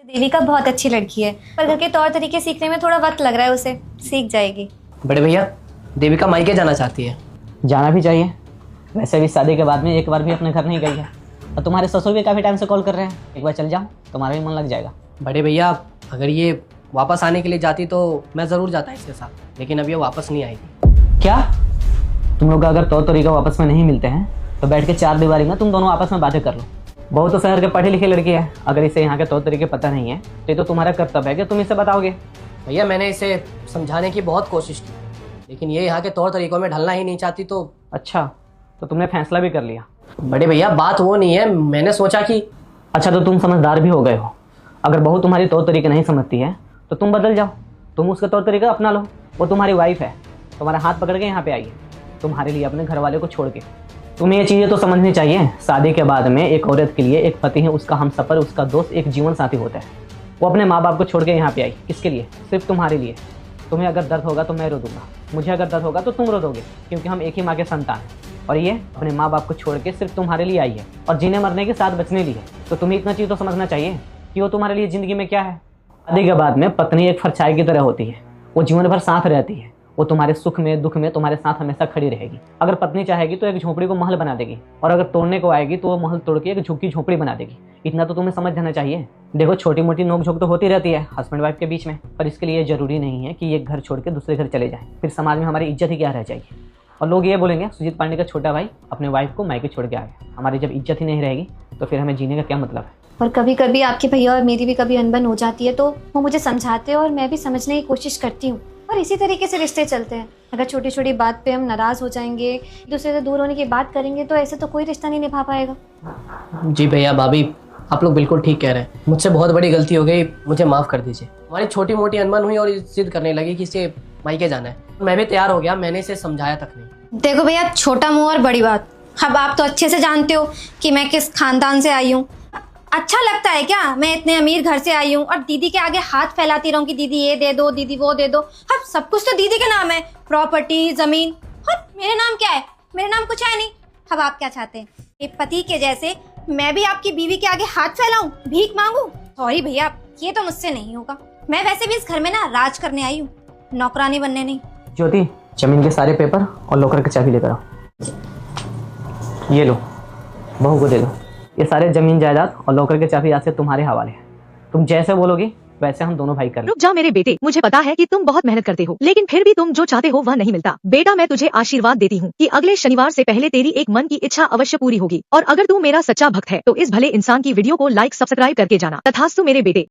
देविका बहुत अच्छी लड़की है, पर घर के तौर तरीके सीखने में थोड़ा वक्त लग रहा है उसे। सीख जाएगी। बड़े भैया, देविका मायके जाना चाहती है। जाना भी चाहिए। वैसे भी शादी के बाद में एक बार भी अपने घर नहीं गई है, और तुम्हारे ससुर भी काफ़ी टाइम से कॉल कर रहे हैं। एक बार चल जाओ, तुम्हारा भी मन लग जाएगा। बड़े भैया, अगर ये वापस आने के लिए जाती तो मैं ज़रूर जाता इसके साथ, लेकिन अब ये वापस नहीं आएगी। क्या तुम लोग का अगर तौर तरीका वापस में नहीं मिलते हैं तो बैठ के चार दीवारी में तुम दोनों आपस में बातें कर लो। बहुत तो शहर के पढ़ी लिखी लड़की है, अगर इसे यहाँ के तौर तरीके पता नहीं है तो ये तो तुम्हारा कर्तव्य है कि तुम इसे बताओगे। भैया, मैंने इसे समझाने की बहुत कोशिश की, लेकिन ये यहाँ के तौर तरीकों में ढलना ही नहीं चाहती। तो अच्छा, तो तुमने फैसला भी कर लिया? बड़े भैया, बात वो नहीं है, मैंने सोचा कि अच्छा, तो तुम समझदार भी हो गए हो। अगर बहू तुम्हारी तौर तरीके नहीं समझती है तो तुम बदल जाओ, तुम उसका तौर तरीका अपना लो। वो तुम्हारी वाइफ है, तुम्हारा हाथ पकड़ के यहाँ पे आई है तुम्हारे लिए, अपने घर वाले को छोड़ के। तुम्हें ये चीज़ें तो समझनी चाहिए। शादी के बाद में एक औरत के लिए एक पति है, उसका हमसफ़र, उसका दोस्त, एक जीवन साथी होता है। वो अपने माँ बाप को छोड़ के यहाँ पे आई, किसके लिए? सिर्फ तुम्हारे लिए। तुम्हें अगर दर्द होगा तो मैं रो दूंगा, मुझे अगर दर्द होगा तो तुम रो दोगे, क्योंकि हम एक ही माँ के संतान हैं। और ये अपने माँ बाप को छोड़ के सिर्फ तुम्हारे लिए आई है, और जीने मरने के साथ बचने लिए। तो तुम्हें इतना चीज़ तो समझना चाहिए कि वो तुम्हारे लिए ज़िंदगी में क्या है। शादी के बाद में पत्नी एक परछाई की तरह होती है, वो जीवन भर साथ रहती है। वो तुम्हारे सुख में दुख में तुम्हारे साथ हमेशा खड़ी रहेगी। अगर पत्नी चाहेगी तो एक झोपड़ी को महल बना देगी, और अगर तोड़ने को आएगी तो वो महल तोड़ के एक झुग्गी झोपड़ी बना देगी। इतना तो तुम्हें समझ जाना चाहिए। देखो, छोटी मोटी नोक झोंक तो होती रहती है हस्बैंड वाइफ के बीच में, पर इसके लिए जरूरी नहीं है कि एक घर छोड़ के दूसरे घर चले जाए। फिर समाज में हमारी इज्जत ही क्या रह जाएगी। और लोग ये बोलेंगे, सुजीत पांडे का छोटा भाई अपने वाइफ को मायके छोड़ के आ गया। हमारी जब इज्जत ही नहीं रहेगी तो फिर हमें जीने का क्या मतलब है। और कभी कभी आपके भैया और मेरी भी कभी अनबन हो जाती है, तो वो मुझे समझाते हैं और मैं भी समझने की कोशिश करती हूँ, और इसी तरीके से रिश्ते चलते हैं। अगर छोटी छोटी बात पे हम नाराज हो जाएंगे, एक दूसरे से दूर होने की बात करेंगे, तो ऐसे तो कोई रिश्ता नहीं निभा पाएगा। जी भैया, भाभी, आप लोग बिल्कुल ठीक कह रहे हैं। मुझसे बहुत बड़ी गलती हो गई, मुझे माफ़ कर दीजिए। हमारी छोटी मोटी अनबन हुई और जिद करने लगी कि इसे मायके जाना है। मैं भी तैयार हो गया, मैंने इसे समझाया तक नहीं। देखो भैया, छोटा मुंह और बड़ी बात। अब आप तो अच्छे से जानते हो कि मैं किस खानदान से आई हूँ। अच्छा लगता है क्या मैं इतने अमीर घर से आई हूँ और दीदी के आगे हाथ फैलाती रहूं कि दीदी ये दे दो, दीदी वो दे दो। अब सब कुछ तो दीदी के नाम है, प्रॉपर्टी, जमीन। अब मेरे नाम क्या है? मेरे नाम कुछ है नहीं। अब आप क्या चाहते हैं? एक पति के जैसे मैं भी आपकी बीवी के आगे हाथ फैलाऊं, भीख मांगू? सॉरी भैया, ये तो मुझसे नहीं होगा। मैं वैसे भी इस घर में ना राज करने आई हूँ, नौकरानी बनने नहीं। ज्योति, जमीन के सारे पेपर और लॉकर की चाबी लेकर आओ। ये लो, बहू को दे दो। ये सारे जमीन जायदाद और लॉकर के चाबी आज से तुम्हारे हवाले है। तुम जैसे बोलोगी वैसे हम दोनों भाई कर। रुक जा मेरे बेटे, मुझे पता है कि तुम बहुत मेहनत करते हो, लेकिन फिर भी तुम जो चाहते हो वह नहीं मिलता। बेटा, मैं तुझे आशीर्वाद देती हूँ कि अगले शनिवार से पहले तेरी एक मन की इच्छा अवश्य पूरी होगी। और अगर तू मेरा सच्चा भक्त है तो इस भले इंसान की वीडियो को लाइक सब्सक्राइब करके जाना। तथास्तु मेरे बेटे।